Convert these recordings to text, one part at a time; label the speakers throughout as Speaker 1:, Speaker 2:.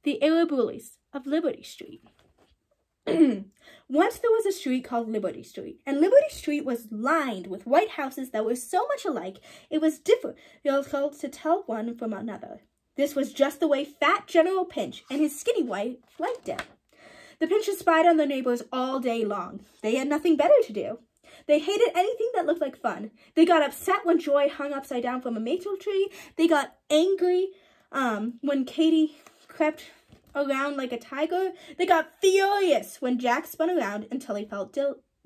Speaker 1: the Arab bullies of Liberty Street. Once there was a street called Liberty Street, and Liberty Street was lined with white houses that were so much alike, it was difficult to tell one from another. This was just the way Fat General Pinch and his skinny wife liked it. The Pinches spied on their neighbors all day long. They had nothing better to do. They hated anything that looked like fun. They got upset when Joy hung upside down from a maple tree. They got angry when Katie crept around like a tiger. They got furious when Jack spun around until he felt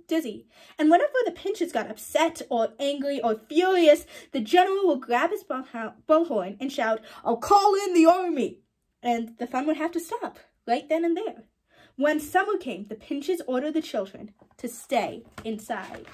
Speaker 1: dizzy. And whenever the Pinches got upset or angry or furious, the general would grab his bullhorn and shout, "I'll call in the army!" And the fun would have to stop right then and there. When summer came, the Pinches ordered the children to stay inside.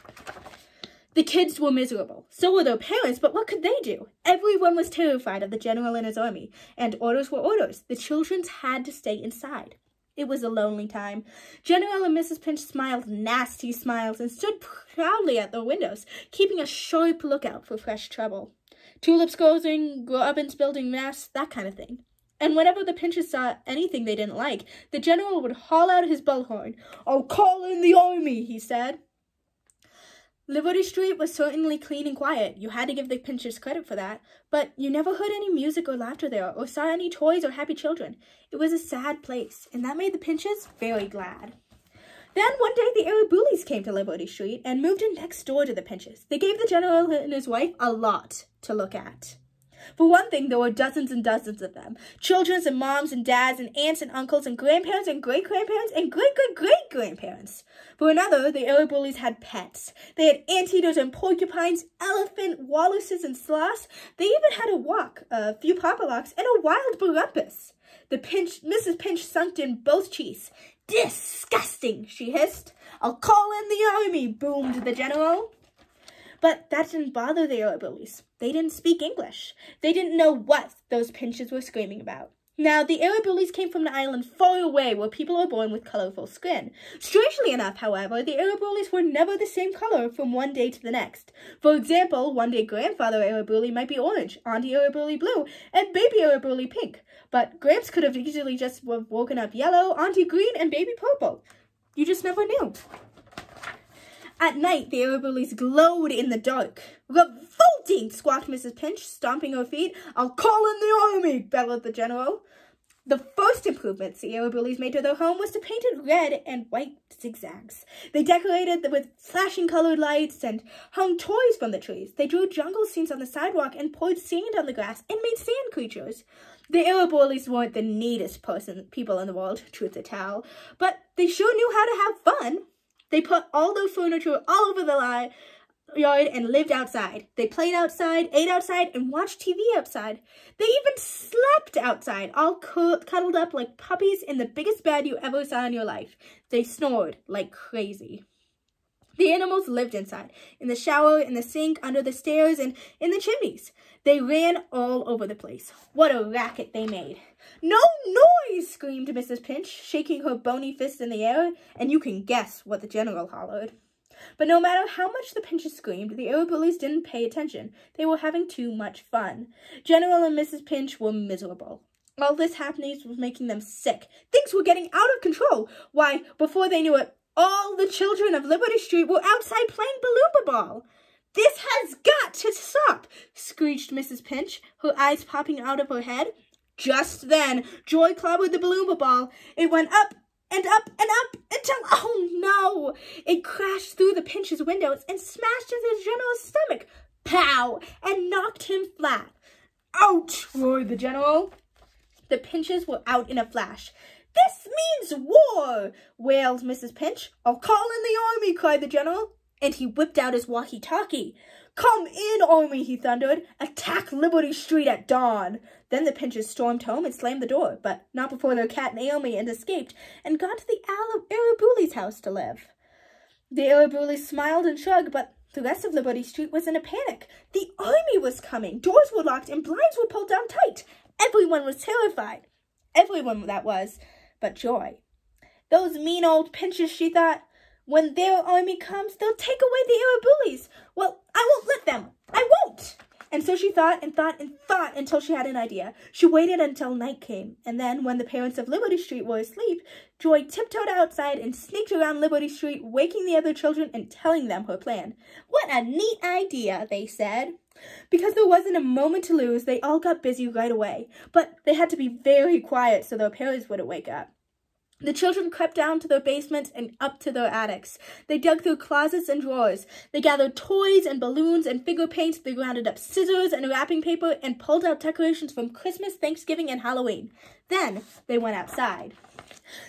Speaker 1: The kids were miserable. So were their parents, but what could they do? Everyone was terrified of the general and his army, and orders were orders. The children had to stay inside. It was a lonely time. General and Mrs. Pinch smiled nasty smiles and stood proudly at their windows, keeping a sharp lookout for fresh trouble. Tulips growing, robins building nests, that kind of thing. And whenever the Pinches saw anything they didn't like, the general would haul out his bullhorn. "I'll call in the army," he said. Liberty Street was certainly clean and quiet. You had to give the Pinches credit for that. But you never heard any music or laughter there, or saw any toys or happy children. It was a sad place, and that made the Pinches very glad. Then one day the Arab bullies came to Liberty Street and moved in next door to the Pinches. They gave the general and his wife a lot to look at. For one thing, there were dozens and dozens of them. Children and moms and dads and aunts and uncles and grandparents and great-grandparents and great-great-great-grandparents. For another, the Arab bullies had pets. They had anteaters and porcupines, elephant, walruses, and sloths. They even had a wok, a few papalocks, and a wild barumpus. Mrs. Pinch sunk in both cheeks. "Disgusting," she hissed. "I'll call in the army," boomed the general. But that didn't bother the Arab bullies. They didn't speak English. They didn't know what those Pinches were screaming about. Now, the Arab bullies came from an island far away where people are born with colorful skin. Strangely enough, however, the Arab bullies were never the same color from one day to the next. For example, one day Grandfather Arab bully might be orange, Auntie Arab bully blue, and Baby Arab bully pink. But Gramps could have easily just woken up yellow, Auntie green, and Baby purple. You just never knew. At night, the Arab bullies glowed in the dark. "Revolting!" squawked Mrs. Pinch, stomping her feet. "I'll call in the army!" bellowed the general. The first improvements the Arab bullies made to their home was to paint it red and white zigzags. They decorated it with flashing colored lights and hung toys from the trees. They drew jungle scenes on the sidewalk and poured sand on the grass and made sand creatures. The Arab bullies weren't the neatest people in the world, truth to tell, but they sure knew how to have fun. They put all their furniture all over the yard and lived outside. They played outside, ate outside, and watched TV outside. They even slept outside, all cuddled up like puppies in the biggest bed you ever saw in your life. They snored like crazy. The animals lived inside, in the shower, in the sink, under the stairs, and in the chimneys. They ran all over the place. What a racket they made. "No noise!" screamed Mrs. Pinch, shaking her bony fist in the air, and you can guess what the general hollered. But no matter how much the Pinches screamed, the Arab bullies didn't pay attention. They were having too much fun. General and Mrs. Pinch were miserable. All this happening was making them sick. Things were getting out of control. Why, before they knew it, all the children of Liberty Street were outside playing Balloomba Ball. "This has got to stop!" screeched Mrs. Pinch, her eyes popping out of her head. Just then, Joy clobbered the Balloomba Ball. It went up and up and up until, oh no! It crashed through the Pinch's windows and smashed into the general's stomach. Pow! And knocked him flat. "Ouch!" roared the general. The Pinches were out in a flash. "This means war!" wailed Mrs. Pinch. "I'll call in the army!" cried the general. And he whipped out his walkie-talkie. "Come in, army!" he thundered. "Attack Liberty Street at dawn!" Then the Pinches stormed home and slammed the door, but not before their cat Naomi had escaped and got to the Arab bully's house to live. The Arab bullies smiled and shrugged, but the rest of Liberty Street was in a panic. The army was coming. Doors were locked and blinds were pulled down tight. Everyone was terrified. Everyone, that was, but Joy. Those mean old Pinches, she thought. When their army comes, they'll take away the Arab bullies. Well, I won't let them. I won't. And so she thought and thought and thought until she had an idea. She waited until night came, and then when the parents of Liberty Street were asleep, Joy tiptoed outside and sneaked around Liberty Street, waking the other children and telling them her plan. "What a neat idea," they said. Because there wasn't a moment to lose, they all got busy right away, but they had to be very quiet so their parents wouldn't wake up. The children crept down to their basements and up to their attics. They dug through closets and drawers. They gathered toys and balloons and finger paints. They rounded up scissors and wrapping paper and pulled out decorations from Christmas, Thanksgiving, and Halloween. Then they went outside.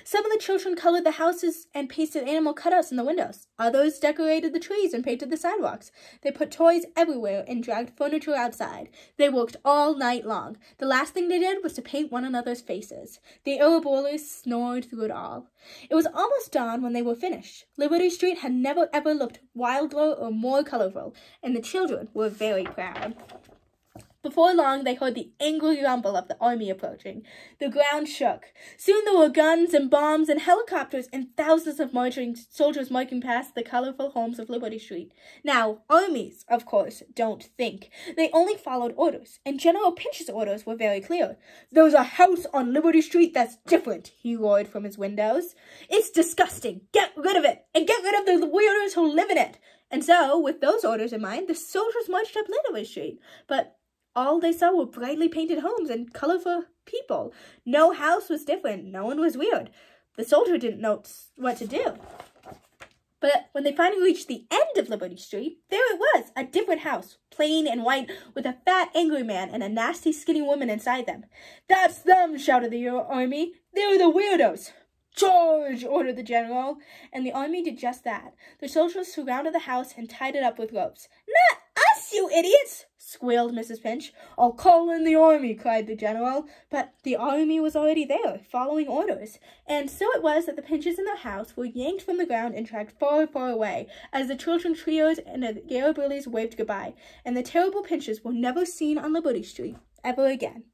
Speaker 1: Some of the children colored the houses and pasted animal cutouts in the windows. Others decorated the trees and painted the sidewalks. They put toys everywhere and dragged furniture outside. They worked all night long. The last thing they did was to paint one another's faces. The air boilers snored through it all. It was almost dawn when they were finished. Liberty Street had never ever looked wilder or more colorful, and the children were very proud. Before long, they heard the angry rumble of the army approaching. The ground shook. Soon there were guns and bombs and helicopters and thousands of soldiers marching past the colorful homes of Liberty Street. Now, armies, of course, don't think. They only followed orders, and General Pinch's orders were very clear. "There's a house on Liberty Street that's different," he roared from his windows. "It's disgusting. Get rid of it, and get rid of the weirdos who live in it." And so, with those orders in mind, the soldiers marched up Liberty Street. But all they saw were brightly painted homes and colorful people. No house was different. No one was weird. The soldier didn't know what to do. But when they finally reached the end of Liberty Street, there it was, a different house, plain and white, with a fat, angry man and a nasty, skinny woman inside them. "That's them," shouted the army. "They're the weirdos." "Charge!" ordered the general, and the army did just that. The soldiers surrounded the house and tied it up with ropes. "Not us, you idiots!" squealed Mrs. Pinch. "I'll call in the army," cried the general. But the army was already there, following orders. And so it was that the Pinches in their house were yanked from the ground and dragged far, far away, as the children trioed and the Garibaldi's waved goodbye. And the terrible Pinches were never seen on Liberty Street ever again.